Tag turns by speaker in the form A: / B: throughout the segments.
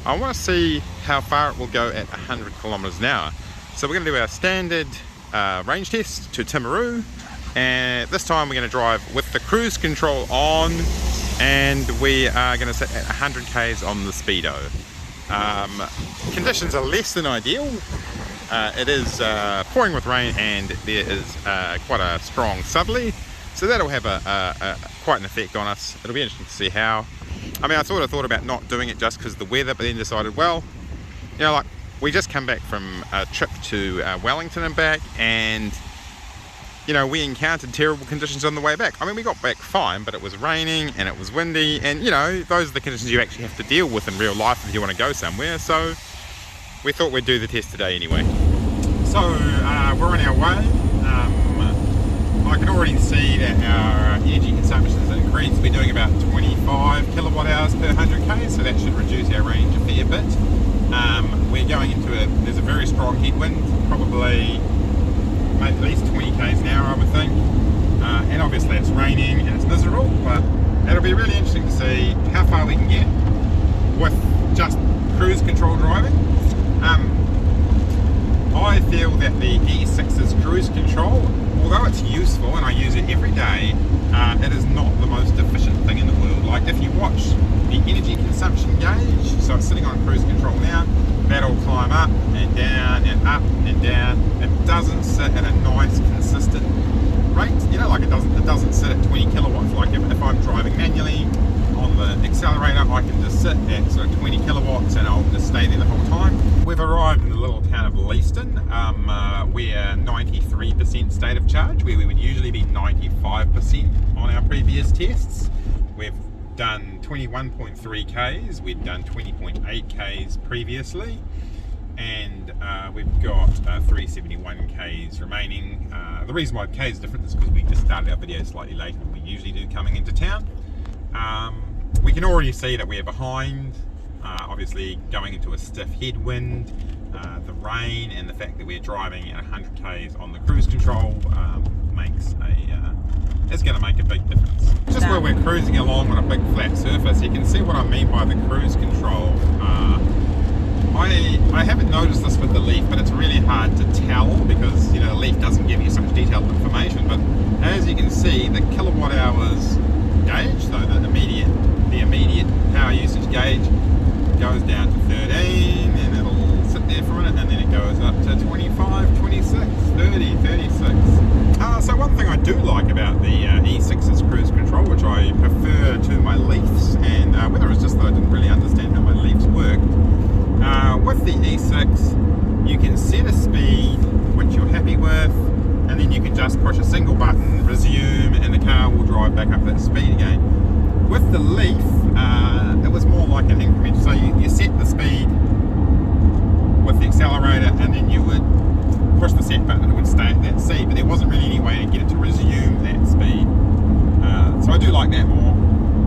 A: I want to see how far it will go at 100 kilometers an hour. So we're going to do our standard range test to Timaru, and this time we're going to drive with the cruise control on, and we are going to sit at 100 k's on the speedo. Conditions are less than ideal. It is pouring with rain, and there is quite a strong southerly, so that'll have quite an effect on us. It'll be interesting to see how. I mean, I sort of thought about not doing it just because of the weather, but then decided, well, you know, like, we just come back from a trip to Wellington and back, and you know, we encountered terrible conditions on the way back. I mean, we got back fine, but it was raining and it was windy, and you know, those are the conditions you actually have to deal with in real life if you want to go somewhere. So we thought we'd do the test today anyway. So we're on our way. I can already see that our energy consumption has increased. We're doing about 25 kilowatt hours per 100k, so that should reduce our range a fair bit. We're going into there's a very strong headwind, probably at least 20 k's an hour, I would think. And obviously it's raining and it's miserable, but it'll be really interesting to see how far we can get with just cruise control driving. I feel that the E6's cruise control, although it's useful and I use it every day, it is not the most efficient thing in the world. Like, if you watch the energy consumption gauge, so it's sitting on cruise control now, that'll climb up and down and up and down. It doesn't sit at a nice consistent rate, you know, like it doesn't sit at 20 kilowatts. Like if I'm driving manually on the accelerator, I can just sit at sort of 20 kilowatts and I'll just stay there the whole time. We've arrived in the little town of Leaston. We're 93% state of charge, where we would usually be 95% on our previous tests. We've done 21.3 k's, we'd done 20.8 k's previously, and we've got 371 k's remaining. The reason why k is different is because we just started our video slightly later than we usually do coming into town. We can already see that we're behind, obviously going into a stiff headwind, the rain and the fact that we're driving at 100 k's on the cruise control it's going to make a big difference. Just where we're cruising along on a big flat surface, you can see what I mean by the cruise control. I haven't noticed this with the Leaf, but it's really hard to tell because, you know, the Leaf doesn't give you such detailed information. But as you can see, the kilowatt hours gauge, so the immediate power usage gauge, goes down to 13, and it'll sit there for a minute, and then it goes up to 25, 26, 30, 36. So one thing I do like about the E6's cruise control, which I prefer to my Leafs, and whether it's just that I didn't really understand how my Leafs work, with the E6 you can set a speed which you're happy with, and then you can just push a single button, resume, and the car will drive back up that speed again. With the Leaf, it was more like an increment, so you set the speed with the accelerator, and then you would push the set button and it would stay at that speed, but there wasn't really any way to get it to resume that speed. So I do like that more,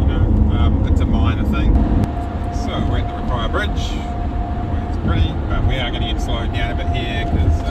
A: you know, it's a minor thing. So we're at the Rakaia Bridge, it's pretty, but we are going to get slowed down a bit here because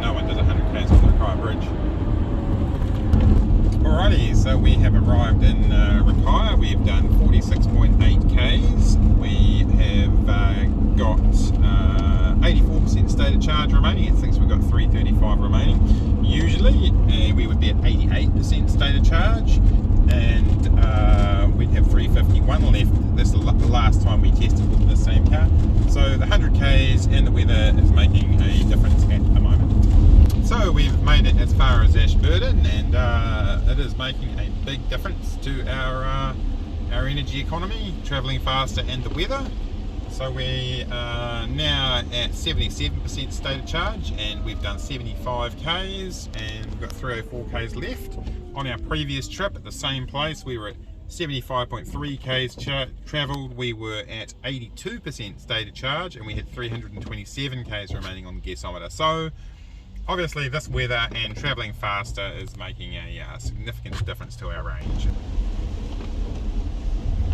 A: no one does 100 k's on the Rakaia Bridge. Alrighty, so we have arrived in Rakaia. We've done 46.8 k's. We have got 84% state of charge remaining. It thinks we've got 335 remaining. Usually we would be at 88% state of charge, and we'd have 351 left. This is the last time we tested with the same car. So the 100 k's and the weather is making a difference at the moment. So we've made it as far as Ashburton, and it is making a big difference to our energy economy, travelling faster, and the weather. So we are now at 77% state of charge, and we've done 75 k's, and we've got 304 k's left. On our previous trip at the same place, we were at 75.3 k's travelled. We were at 82% state of charge, and we had 327 k's remaining on the gasometer. So obviously this weather and travelling faster is making a significant difference to our range.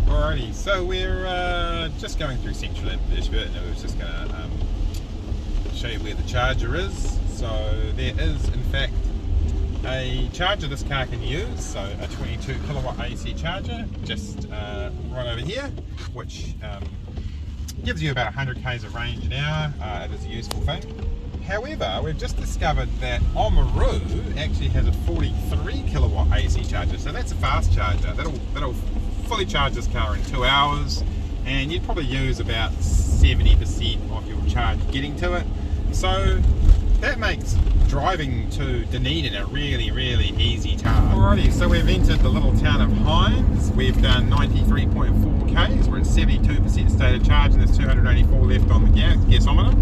A: Alrighty, so we're just going through central Ashburton, and we're just going to show you where the charger is. So there is in fact a charger this car can use, so a 22 kilowatt AC charger just right over here, which gives you about 100 k's of range an hour. It is a useful thing. However, we've just discovered that Timaru actually has a 43 kilowatt AC charger, so that's a fast charger. That'll fully charge this car in 2 hours, and you'd probably use about 70% of your charge getting to it. So that makes driving to Dunedin a really, really easy task. Alrighty, so we've entered the little town of Hinds. We've done 93.4 k's. We're at 72% state of charge, and there's 284 left on the gasometer.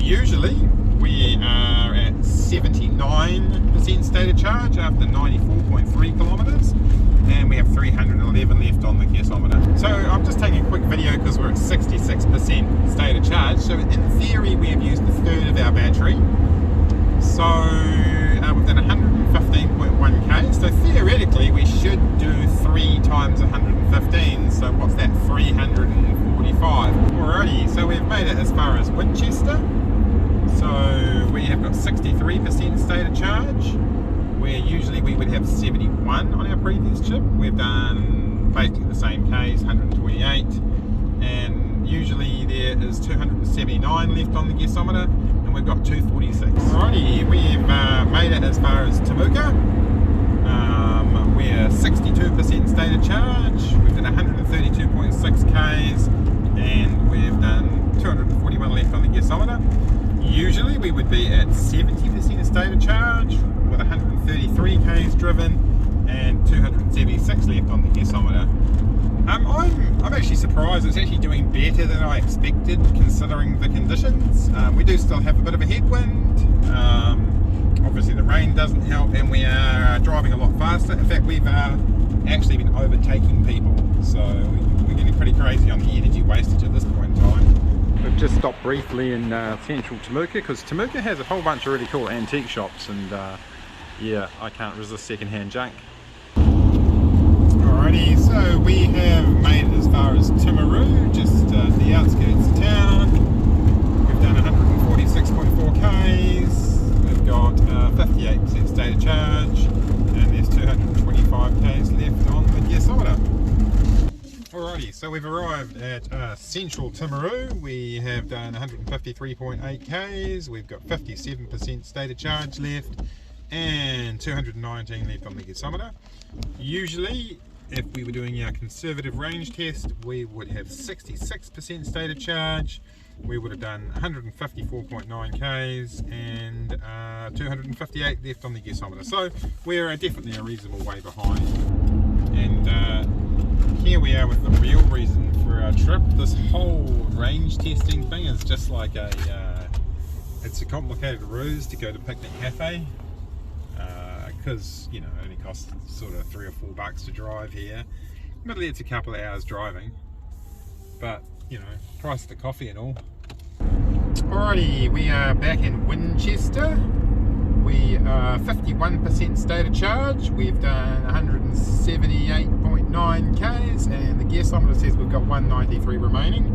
A: Usually we are at 79% state of charge after 94.3 kilometres, and we have 311 left on the gasometer. So I'm just taking a quick video because we're at 66% state of charge. So in theory we have used a third of our battery. So we've done 115.1k. So theoretically we should do 3 times 115. So what's that? 345. Alrighty, so we've made it as far as Winchester. So we have got 63% state of charge, where usually we would have 71 on our previous trip. We've done basically the same case, 128, and usually there is 279 left on the gasometer, and we've got 246. Alrighty, we've made it as far as Timaru. We're 62% state of charge. We've done 132.6 k's, and we've done 241 left on the gasometer. Usually we would be at 70% state of charge with 133 k's driven and 276 left on the gasometer. I'm actually surprised it's actually doing better than I expected considering the conditions. We do still have a bit of a headwind. Obviously the rain doesn't help, and we are driving a lot faster. In fact, we've actually been overtaking people, so we're getting pretty crazy on the energy wastage at this point in time. We've just stopped briefly in central Timaru because Timaru has a whole bunch of really cool antique shops, and yeah, I can't resist second-hand junk. Alrighty, so we have made it as far as Timaru, just the outskirts of town. We've done 146.4 k's. We've got 58% state of charge, and there's 225 k's left on the gasometer. Alrighty, so we've arrived at central Timaru. We have done 153.8 k's. We've got 57% state of charge left and 219 left on the gasometer. Usually, if we were doing our conservative range test, we would have 66% state of charge. We would have done 154.9 k's and 258 left on the gasometer. So we're definitely a reasonable way behind. And here we are with the real reason for our trip. This whole range testing thing is just like it's a complicated ruse to go to Picnic Cafe, because you know it only costs sort of $3 or $4 to drive here. Admittedly it's a couple of hours driving, but you know, price of the coffee and all. Alrighty, we are back in Winchester. We are 51% state of charge. We've done 178.9 k's, and the gasometer says we've got 193 remaining.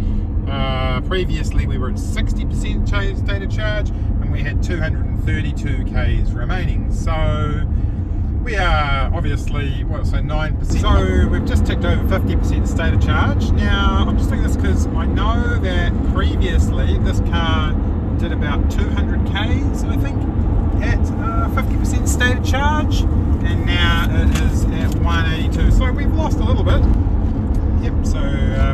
A: Previously we were at 60% state of charge, and we had 232 k's remaining. So we are obviously, what, so 9%. So we've just ticked over 50% state of charge. Now I'm just doing this because I know that previously this car did about 200 k's, I think, at 50% state of charge, and now it is at 182. So we've lost a little bit. Yep, so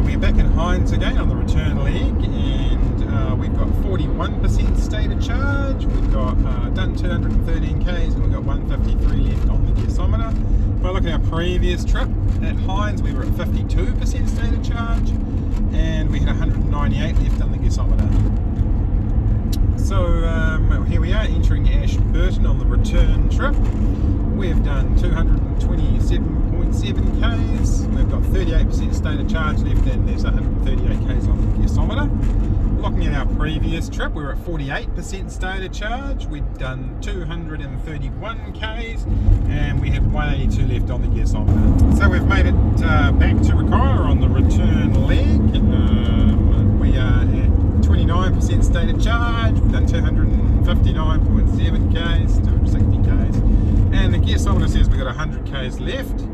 A: we're back in Hinds again on the return leg, and we've got 41% state of charge. We've got done 213 k's, and we've got 153 left on the gasometer. If I look at our previous trip at Hinds, we were at 52% state of charge, and we had 198 left on the gasometer. So here we are entering Ashburton on the return trip. We've done 227.7 k's. We've got 38% state of charge left, and there's 138 k's on the gasometer. Looking at our previous trip, we were at 48% state of charge. We'd done 231 k's, and we had 182 left on the gasometer. So we've made it back to Rakaia on the return leg. We are at 29% state of charge. We've done 259.7 k's, 260 k's, and the gasometer says we've got 100 k's left.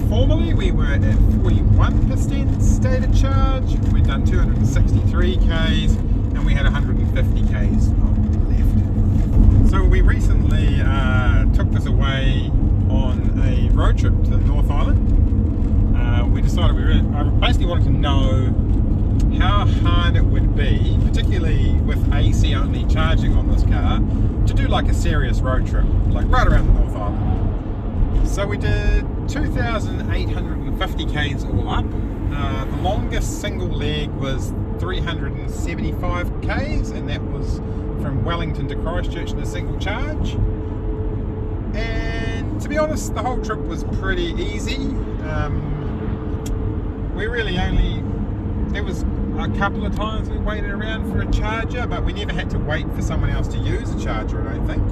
A: Formerly we were at 40 41% state of charge. We'd done 263 Ks and we had 150 Ks left. So we recently took this away on a road trip to the North Island. We decided I basically wanted to know how hard it would be, particularly with AC only charging on this car, to do like a serious road trip, like right around the North Island. So we did 2,850 Ks all up. The longest single leg was 375 Ks, and that was from Wellington to Christchurch in a single charge. And to be honest, the whole trip was pretty easy. We really there was a couple of times we waited around for a charger, but we never had to wait for someone else to use a charger, I don't think.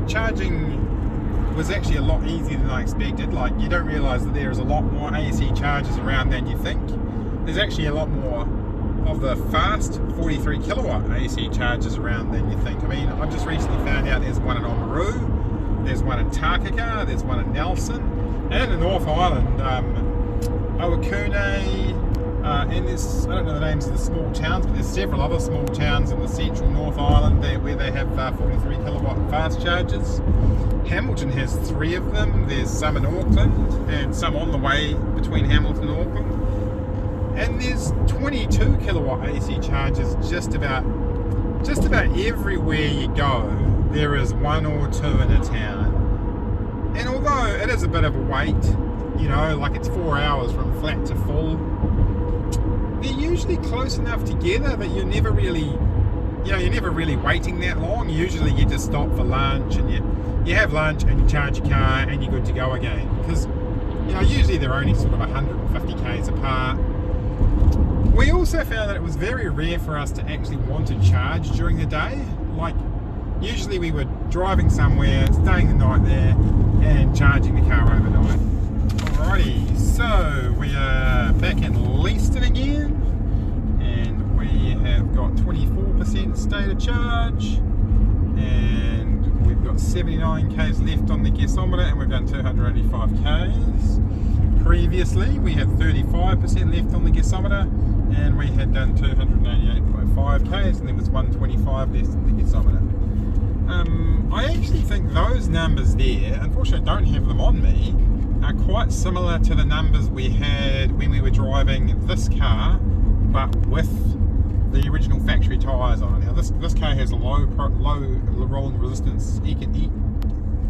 A: Charging was actually a lot easier than I expected. Like, you don't realise that there is a lot more AC chargers around than you think. There's actually a lot more of the fast 43 kilowatt AC chargers around than you think. I mean, I've just recently found out there's one in Oamaru, there's one in Takaka, there's one in Nelson, and in the North Island, Owakune, and there's, I don't know the names of the small towns, but there's several other small towns in the central North Island where they have 43 kilowatt fast chargers. Hamilton has 3 of them. There's some in Auckland and some on the way between Hamilton and Auckland. And there's 22 kilowatt AC chargers just about everywhere you go. There is 1 or 2 in a town. And although it is a bit of a wait, you know, like it's 4 hours from flat to full, they're usually close enough together that you're never really waiting that long. Usually you just stop for lunch and you have lunch and you charge your car and you're good to go again. Because, you know, usually they're only sort of 150 Ks apart. We also found that it was very rare for us to actually want to charge during the day. Like, usually we were driving somewhere, staying the night there, and charging the car overnight. Alrighty, so we are back in Leaston again, and we have got 24% state of charge, and we've got 79 Ks left on the gasometer, and we've done 285 Ks. Previously, we had 35% left on the gasometer, and we had done 288.5 Ks, and there was 125 left on the gasometer. I actually think those numbers there, unfortunately I don't have them on me, are quite similar to the numbers we had when we were driving this car, but with the original factory tyres on it. Now this car has a low rolling resistance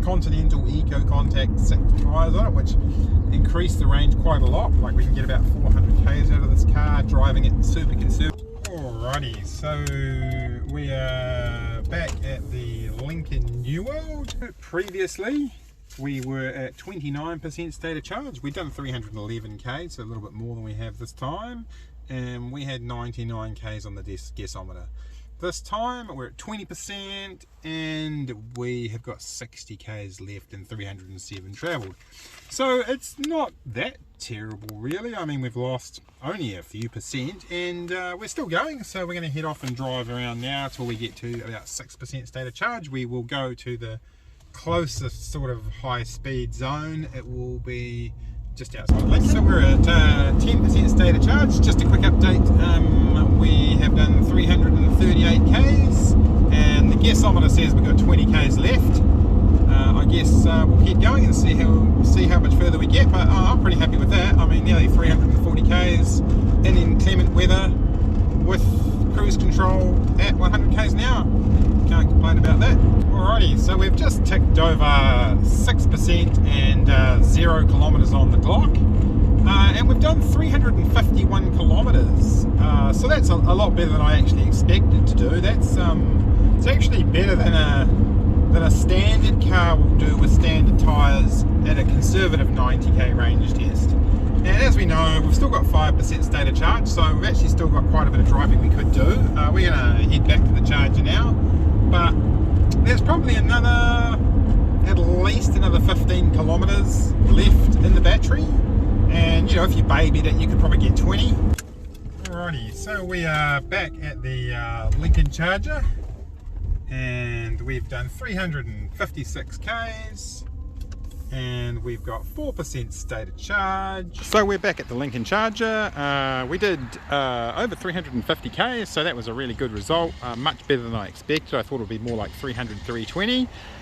A: Continental Eco Contact tyres on it, which increase the range quite a lot. Like, we can get about 400 Ks out of this car driving it super conservative. Alrighty, so we are back at the Lincoln New World. Previously we were at 29% state of charge. We'd done 311 Ks, so a little bit more than we have this time, and we had 99 Ks on the gasometer. This time we're at 20% and we have got 60 Ks left and 307 travelled. So it's not that terrible really. I mean, we've lost only a few percent and we're still going. So we're going to head off and drive around now till we get to about 6% state of charge. We will go to the closest sort of high speed zone. It will be just outside Lincoln. So we're at 10% state of charge. Just a quick update. We have done 338 Ks and the gasometer says we've got 20 Ks left. I guess we'll keep going and see how much further we get, but I'm pretty happy with that. I mean, nearly 340 Ks in inclement weather with cruise control at 100 Ks an hour. Can't complain about that. Alrighty, so we've just ticked over 6% and 0 kilometres on the clock, and we've done 351 kilometres. So that's a lot better than I actually expected to do. That's it's actually better than a standard car will do with standard tyres at a conservative 90k range test. And as we know, we've still got 5% state of charge, so we've actually still got quite a bit of driving we could do. We're going to head back to the charger now, but there's probably at least another 15 kilometres left in the battery, and you know, if you babied it you could probably get 20. Alrighty, so we are back at the Lincoln charger and we've done 356 Ks, and we've got 4% state of charge. So we're back at the Lincoln charger. We did over 350k, so that was a really good result, much better than I expected. I thought it would be more like 300, 320.